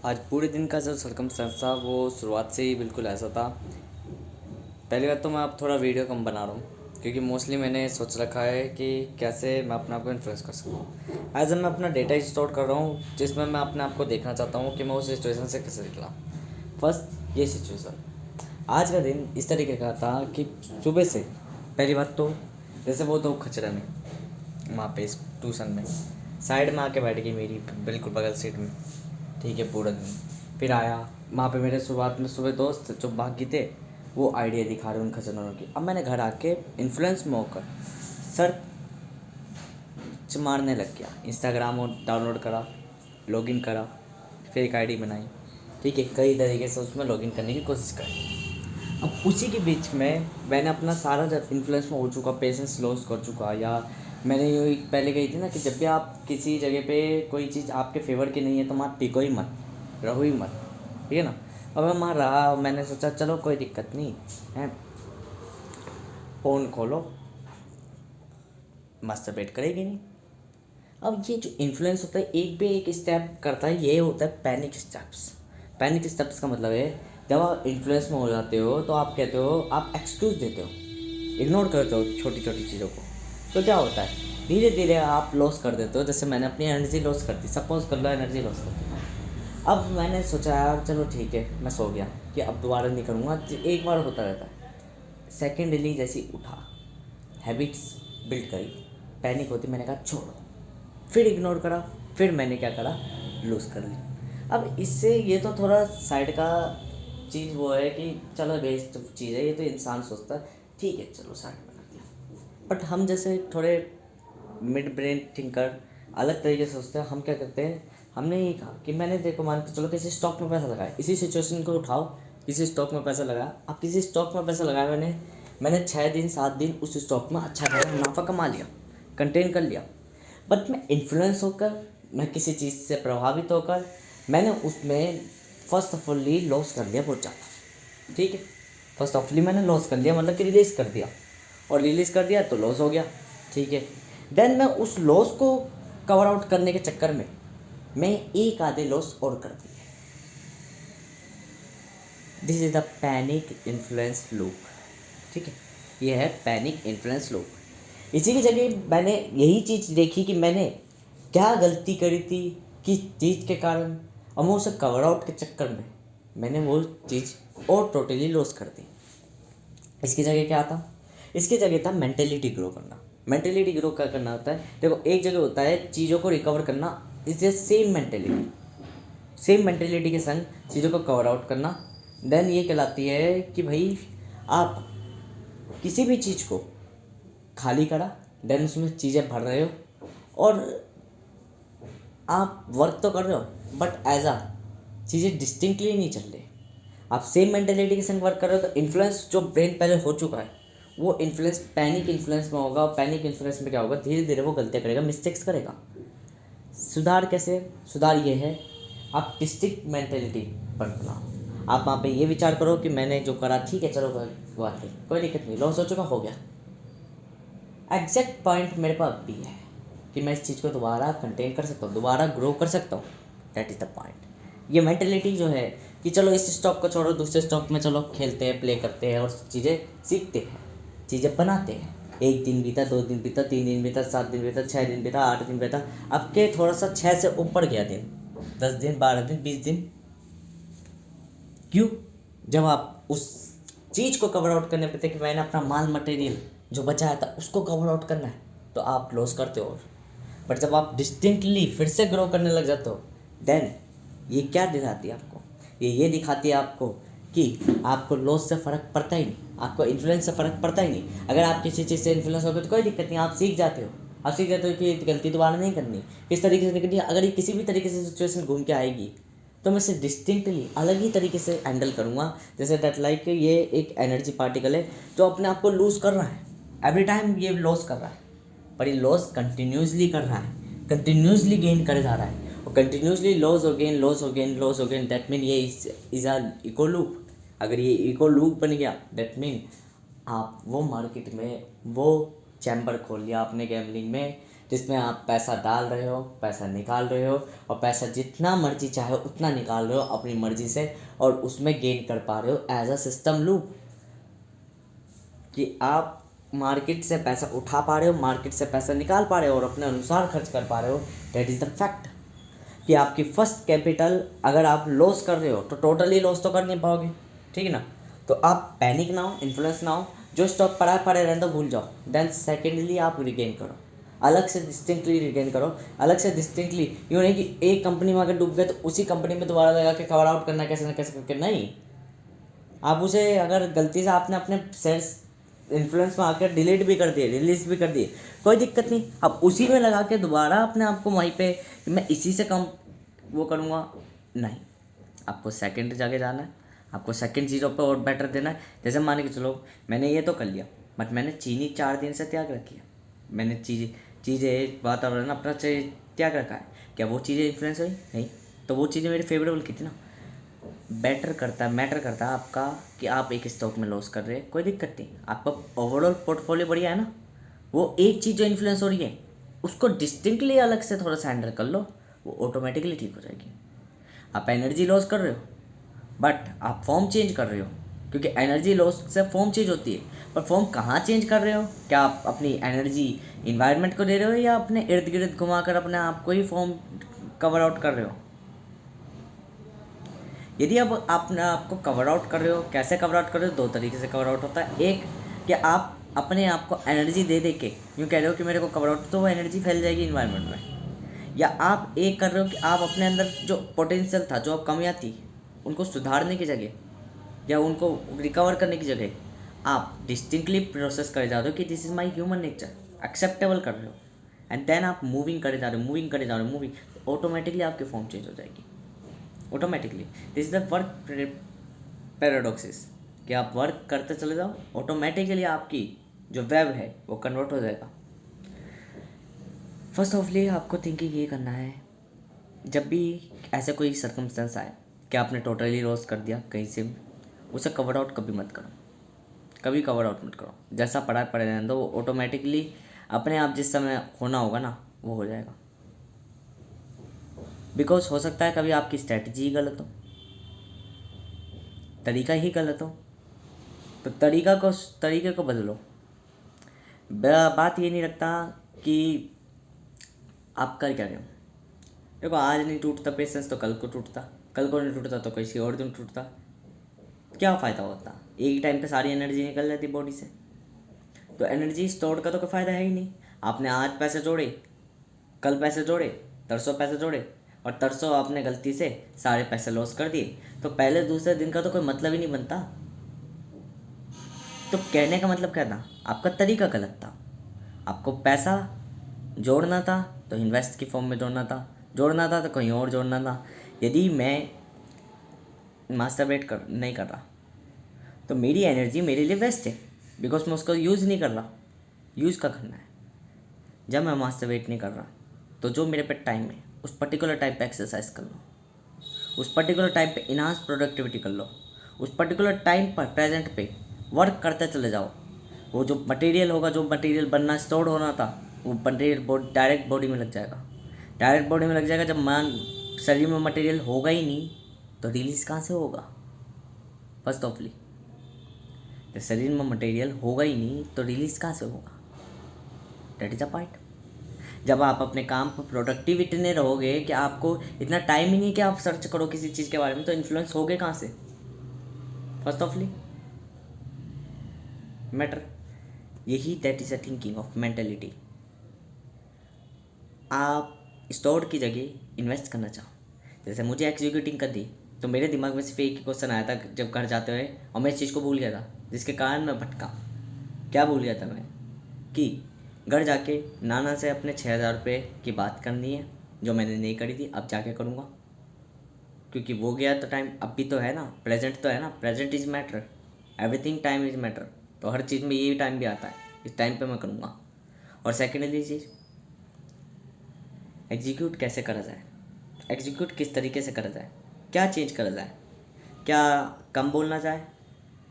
आज पूरे दिन का जो सर्कमस्टेंस था वो शुरुआत से ही बिल्कुल ऐसा था। पहली बात तो मैं अब थोड़ा वीडियो कम बना रहा हूँ क्योंकि मोस्टली मैंने सोच रखा है कि कैसे मैं अपने आप को इन्फ्लुएंस कर सकूँ। एज मैं अपना डेटा स्टोर कर रहा हूँ जिसमें मैं अपने आप को देखना चाहता हूँ कि मैं उस सिचुएशन से कैसे निकला। फर्स्ट ये सिचुएशन आज का दिन इस तरीके का था कि सुबह से पहली बात तो जैसे वो दो खचरे में वहाँ पे इस ट्यूशन में साइड में आके बैठ गई मेरी बिल्कुल बगल सीट में। ठीक है, पूरा दिन फिर आया वहाँ पे मेरे शुरुआत में सुबह दोस्त जो बाकी थे वो आइडिया दिखा रहे उन खजनों की। अब मैंने घर आके इन्फ्लुएंस में होकर सर्च मारने लग गया, इंस्टाग्राम और डाउनलोड करा, लॉगिन करा, फेक आईडी बनाई। ठीक है, कई तरीके से उसमें लॉगिन करने की कोशिश करी। अब उसी के बीच में मैंने अपना सारा जब इन्फ्लुएंस में हो चुका, पेशेंस लॉस कर चुका, या मैंने ये पहले कही थी ना कि जब भी आप किसी जगह पे कोई चीज़ आपके फेवर की नहीं है तो वहाँ टिको ही मत, रहो ही मत। ठीक है ना। अब मैं वहाँ रहा, मैंने सोचा चलो कोई दिक्कत नहीं है, फ़ोन खोलो, मास्टरबेट करेगी नहीं। अब ये जो इन्फ्लुएंस होता है एक पे एक स्टेप करता है, ये होता है पैनिक स्टेप्स। पैनिक स्टेप्स का मतलब है जब आप इन्फ्लुएंस में हो जाते हो तो आप कहते हो, आप एक्सक्यूज़ देते हो, इग्नोर करते हो छोटी छोटी चीज़ों को। तो क्या होता है, धीरे धीरे आप लॉस कर देते हो। जैसे मैंने अपनी एनर्जी लॉस कर दी, सपोज कर लो एनर्जी लॉस कर दी। अब मैंने सोचा यार चलो ठीक है, मैं सो गया कि अब दोबारा नहीं करूँगा। एक बार होता रहता है। सेकेंडली जैसे उठा, हैबिट्स बिल्ड करी, पैनिक होती, मैंने कहा छोड़ो, फिर इग्नोर करा, फिर मैंने क्या करा, लूज़ कर ली। अब इससे ये तो थोड़ा साइड का चीज़ वो है कि चलो वेस्ट चीज़ है, ये तो इंसान सोचता है ठीक है चलो साइड में रख दिया। बट हम जैसे थोड़े मिड ब्रेन थिंकर अलग तरीके से सोचते हैं। हम क्या करते हैं, हमने ये कहा कि मैंने देखो मान के चलो किसी स्टॉक में पैसा लगाया, इसी सिचुएशन को उठाओ, किसी स्टॉक में पैसा लगाया। अब किसी स्टॉक में पैसा लगाया मैंने 6 दिन 7 दिन उस स्टॉक में अच्छा खासा मुनाफा कमा लिया, कंटेन कर लिया। बट मैं इन्फ्लुएंस होकर, मैं किसी चीज़ से प्रभावित होकर मैंने उसमें फर्स्ट ऑफ ऑल लॉस कर लिया बहुत ज़्यादा। ठीक है, फर्स्ट ऑफ मैंने लॉस कर लिया, मतलब कि रिलीज़ कर दिया, और रिलीज़ कर दिया तो लॉस हो गया। ठीक है, देन मैं उस लॉस को कवर आउट करने के चक्कर में मैं एक आधे लॉस और कर दिए। This is the panic influence loop. ठीक है, ये है पैनिक इन्फ्लुएंस लूप। इसी की जगह मैंने यही चीज़ देखी कि मैंने क्या गलती करी थी, किस चीज़ के कारण, और मैं उसे कवर आउट के चक्कर में मैंने वो चीज़ और टोटली लॉस कर दी। इसकी जगह क्या था, इसकी जगह था मेंटेलिटी ग्रो करना। मेंटेलिटी ग्रो क्या करना होता है, देखो एक जगह होता है चीज़ों को रिकवर करना, is a same mentality, same mentality के संग चीज़ों को कवर आउट करना। देन ये कहलाती है कि भाई आप किसी भी चीज़ को खाली करा, देन उसमें चीज़ें भर रहे हो, और आप वर्क तो कर रहे हो बट एज आ चीज़ें डिस्टिंक्टली नहीं चल रही। आप सेम मेंटेलिटी के संग वर्क कर रहे हो तो इन्फ्लुएंस जो ब्रेन पहले हो चुका है वो इन्फ्लुएंस पैनिक इन्फ्लुएंस में होगा। पैनिक इन्फ्लुएंस में क्या होगा, धीरे धीरे वो गलतियाँ करेगा, मिस्टेक्स करेगा। सुधार कैसे, सुधार ये है, आप डिस्टिंक्ट मेंटेलिटी पर बनाओ। आप वहाँ पे ये विचार करो कि मैंने जो करा ठीक है, चलो कोई बात नहीं, कोई दिक्कत नहीं, लॉस हो चुका, हो गया। एग्जैक्ट पॉइंट मेरे पास भी है कि मैं इस चीज़ को दोबारा कंटेन कर सकता हूँ, दोबारा ग्रो कर सकता हूँ। That is the point. ये मेंटेलिटी जो है कि चलो इस स्टॉक को छोड़ो, दूसरे स्टॉक में चलो खेलते हैं, प्ले करते हैं और चीज़ें सीखते हैं, चीज़ें बनाते हैं। 1 दिन बीता, 2 दिन बीता, 3 दिन बीता, 7 दिन बीता, 6 दिन बीता, 8 दिन बीता, अब के थोड़ा सा 6 से ऊपर गया दिन, 10 दिन, 12 दिन, 20 दिन। क्यों, जब आप उस चीज़ को कवर आउट करने पे थे कि मैंने अपना माल मटेरियल जो बचाया था उसको कवर आउट करना है, तो आप लॉस करते हो। बट जब आप डिस्टिंक्टली फिर से ग्रो करने लग जाते हो, देन ये क्या दिखाती है आपको, ये दिखाती है आपको कि आपको लॉस से फ़र्क पड़ता ही नहीं, आपको इन्फ्लुएंस से फ़र्क पड़ता ही नहीं। अगर आप किसी चीज़ से इन्फ्लुएंस हो गए तो कोई दिक्कत नहीं, आप सीख जाते हो। आप सीख जाते हो कि गलती दोबारा नहीं करनी, किस तरीके से नहीं करनी। अगर ये किसी भी तरीके से सिचुएशन घूम के आएगी तो मैं इसे डिस्टिंक्टली अलग ही तरीके से हैंडल करूँगा। जैसे दैट लाइक ये एक एनर्जी पार्टिकल है जो अपने आप को लूज़ कर रहा है, एवरी टाइम ये लॉस कर रहा है, पर ये लॉस कंटिन्यूसली कर रहा है, कंटिन्यूसली गेन करे जा रहा है, और कंटिन्यूसली लॉस हो गेन, लॉस हो गेन, लॉस हो गेन। दैट मीन ये इज़ अ इको लूप। अगर ये इको लूप बन गया, दैट मीन आप वो मार्केट में वो चैम्बर खोल लिया आपने गैम्बलिंग में, जिसमें आप पैसा डाल रहे हो, पैसा निकाल रहे हो, और पैसा जितना मर्जी चाहे उतना निकाल रहे हो अपनी मर्जी से, और उसमें गेन कर पा रहे हो एज अ सिस्टम लूप, कि आप मार्केट से पैसा उठा पा रहे हो, मार्केट से पैसा निकाल पा रहे हो और अपने अनुसार खर्च कर पा रहे हो। That is the fact. कि आपकी फर्स्ट कैपिटल अगर आप लॉस कर रहे हो तो टोटली लॉस तो कर नहीं पाओगे, ठीक है ना। तो आप पैनिक ना हो, इन्फ्लुएंस ना हो, जो स्टॉक पड़ा पड़े रहने दो, भूल जाओ। देन सेकेंडली आप रिगेन करो, अलग से डिस्टिंक्टली रिगेन करो, अलग से डिस्टिंक्टली। यूँ नहीं कि एक कंपनी में अगर डूब गए तो उसी कंपनी में दोबारा लगा के कवर आउट करना कैसे ना कैसे करके, नहीं। आप उसे अगर गलती से आपने अपने शेयर्स इन्फ्लुएंस में आकर डिलीट भी कर दिए, रिलीज भी कर दिए, कोई दिक्कत नहीं। अब उसी में लगा के दोबारा अपने आप को वहीं पे मैं इसी से कम वो करूँगा, नहीं। आपको सेकंड जगह जाना है, आपको सेकंड चीज़ों पे और बेटर देना है। जैसे मान के चलो मैंने ये तो कर लिया, बट मैंने चीनी 4 दिन से त्याग रखी है, मैंने चीज़ें वातावरण अपना त्याग रखा है, क्या वो चीज़ें इन्फ्लुएंस हुई? नहीं। तो वो चीज़ें मेरी फेवरेबल की थी ना। मैटर करता है आपका कि आप एक स्टॉक में लॉस कर रहे हैं, कोई दिक्कत नहीं। आपका ओवरऑल पोर्टफोलियो बढ़िया है ना। वो एक चीज़ जो इन्फ्लुएंस हो रही है उसको डिस्टिंक्टली अलग से थोड़ा सा हैंडल कर लो, वो ऑटोमेटिकली ठीक हो जाएगी। आप एनर्जी लॉस कर रहे हो बट आप फॉर्म चेंज कर रहे हो, क्योंकि एनर्जी लॉस से फॉर्म चेंज होती है। पर फॉर्म कहाँ चेंज कर रहे हो? क्या आप अपनी एनर्जी इन्वायरमेंट को दे रहे हो या अपने इर्द गिर्द घुमाकर अपने आप को ही फॉर्म कवर आउट कर रहे हो? यदि अब आपको कवर आउट कर रहे हो, कैसे कवर आउट कर रहे हो? 2 तरीके से कवर आउट होता है। एक कि आप अपने आप को एनर्जी दे के यूँ कह रहे हो कि मेरे को कवर आउट, तो वो एनर्जी फैल जाएगी इन्वायरमेंट में। या आप एक कर रहे हो कि आप अपने अंदर जो पोटेंशियल था, जो कमियाँ थी, उनको सुधारने की जगह या उनको रिकवर करने की जगह आप डिस्टिंक्टली प्रोसेस करे जा रहे हो कि this is my human nature, acceptable कर रहे हो। एंड देन आप मूविंग करे जा रहे हो, मूविंग ऑटोमेटिकली आपकी फॉर्म चेंज हो जाएगी, automatically. This is the work paradoxes, कि आप वर्क करते चले जाओ, ऑटोमेटिकली आपकी जो वेब है वो कन्वर्ट हो जाएगा। फर्स्ट ऑफली आपको थिंकिंग ये करना है, जब भी ऐसा कोई सर्कमस्टेंस आए कि आपने टोटली लॉस कर दिया कहीं से, उसे कवर आउट कभी मत करो, कभी कवर आउट मत करो। जैसा पड़ा पड़े रहने दो, वो ऑटोमेटिकली अपने आप जिस समय होना होगा ना वो हो जाएगा। बिकॉज हो सकता है कभी आपकी स्ट्रैटेजी गलत हो, तरीका ही गलत हो, तो तरीके को बदलो। बात ये नहीं रखता कि आप कर क्या रहे हो। देखो, आज नहीं टूटता पेशेंस तो कल को टूटता, कल को नहीं टूटता तो किसी और दिन टूटता। क्या फ़ायदा होता? एक ही टाइम पे सारी एनर्जी निकल जाती बॉडी से, तो एनर्जी स्टोर का तो कोई फ़ायदा है ही नहीं। आपने आज पैसे जोड़े, कल पैसे जोड़े, तरसों पैसे जोड़े, और तरसों आपने गलती से सारे पैसे लॉस कर दिए, तो पहले दूसरे दिन का तो कोई मतलब ही नहीं बनता। तो कहने का मतलब क्या था? आपका तरीका गलत था। आपको पैसा जोड़ना था तो इन्वेस्ट की फॉर्म में जोड़ना था तो कहीं और जोड़ना था। यदि मैं मास्टरबेट नहीं कर रहा तो मेरी एनर्जी मेरे लिए वेस्ट है, बिकॉज मैं उसको यूज़ नहीं कर रहा। यूज़ का करना है। जब मैं मास्टरबेट नहीं कर रहा तो जो मेरे पे टाइम है उस पर्टिकुलर टाइम पे एक्सरसाइज कर लो, उस पर्टिकुलर टाइम पे इनहांस प्रोडक्टिविटी कर लो, उस पर्टिकुलर टाइम पर प्रेजेंट पे वर्क करते चले जाओ। वो जो मटेरियल होगा, जो मटेरियल बनना स्टोर होना था, वो मटेरियल डायरेक्ट बॉडी में लग जाएगा। जब मान शरीर में मटेरियल होगा ही नहीं तो रिलीज कहाँ से होगा? फर्स्ट ऑफली, जब शरीर में मटेरियल होगा ही नहीं तो रिलीज कहाँ से होगा? That is a point. जब आप अपने काम पर प्रोडक्टिविटी नहीं रहोगे कि आपको इतना टाइम ही नहीं कि आप सर्च करो किसी चीज़ के बारे में, तो इन्फ्लुएंस होगे कहाँ से? फर्स्ट ऑफली मैटर यही, that is a thinking of mentality. आप स्टोर की जगह इन्वेस्ट करना चाहो। जैसे मुझे एग्जीक्यूटिंग कर दी तो मेरे दिमाग में सिर्फ एक ही क्वेश्चन आया था जब घर जाते हुए, और मैं इस चीज़ को भूल गया था, जिसके कारण मैं भटका। क्या भूल गया था मैं? कि घर जाके नाना से अपने 6,000 रुपये की बात करनी है, जो मैंने नहीं करी थी, अब जाके करूँगा। क्योंकि वो गया तो टाइम अब भी तो है ना, प्रेजेंट तो है ना, present is matter, everything time is matter. तो हर चीज़ में यही टाइम भी आता है, इस टाइम पे मैं करूँगा। और सेकेंडली चीज़, एग्जीक्यूट कैसे करा जाए, एग्जीक्यूट किस तरीके से करा जाए, क्या चेंज करा जाए, क्या कम बोलना जाए,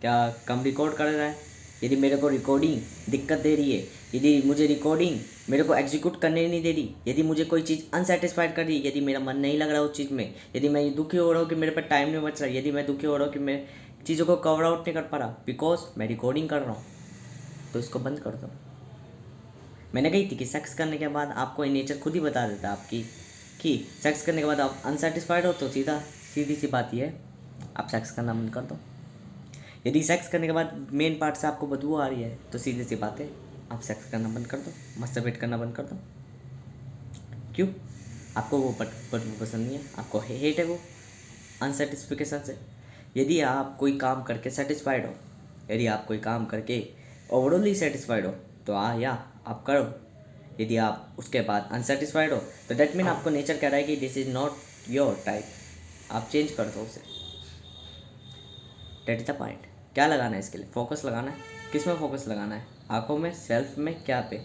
क्या कम रिकॉर्ड करा जाए। यदि मेरे को रिकॉर्डिंग दिक्कत दे रही है यदि मुझे रिकॉर्डिंग मेरे को एग्जीक्यूट करने नहीं दे रही, यदि मुझे कोई चीज़ अनसेटिस्फाइड कर रही, यदि मेरा मन नहीं लग रहा उस चीज़ में, यदि मैं दुखी हो रहा हूँ कि मेरे पास टाइम नहीं बच रहा, यदि मैं दुखी हो रहा हूँ कि मैं चीज़ों को कवर आउट नहीं कर पा रहा बिकॉज मैं रिकॉर्डिंग कर रहा हूँ, तो इसको बंद कर दो। मैंने कही थी कि सेक्स करने के बाद आपको नेचर खुद ही बता देता है आपकी कि सेक्स करने के बाद आप अनसेटिस्फाइड हो, तो सीधी सी बात यह है आप सेक्स करना बंद कर दो। यदि सेक्स करने के बाद मेन पार्ट से आपको बदबू आ रही है, तो सीधी सी बात है आप सेक्स करना बंद कर दो, मस्टरबेट करना बंद कर दो। क्यों? आपको वो बदबू पसंद नहीं है, आपको हेट है वो अनसेटिस्फिकेशन से। यदि आप कोई काम करके सेटिस्फाइड हो, यदि आप कोई काम करके ओवरऑली सेटिस्फाइड हो, तो या आप करो। यदि आप उसके बाद अनसेटिस्फाइड हो, तो डेट मीन आपको नेचर कह रहा है कि this is not your type, आप चेंज कर दो उसे। That is the point. क्या लगाना है इसके लिए? फोकस लगाना है। किस में फोकस लगाना है? आंखों में, सेल्फ में, क्या पे?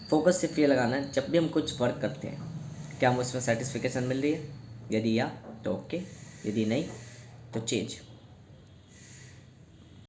फोकस सिर्फ ये लगाना है जब भी हम कुछ वर्क करते हैं क्या हमें उसमें सेटिस्फिकेशन मिल रही है, यदि या तो ओके, यदि नहीं तो चेंज।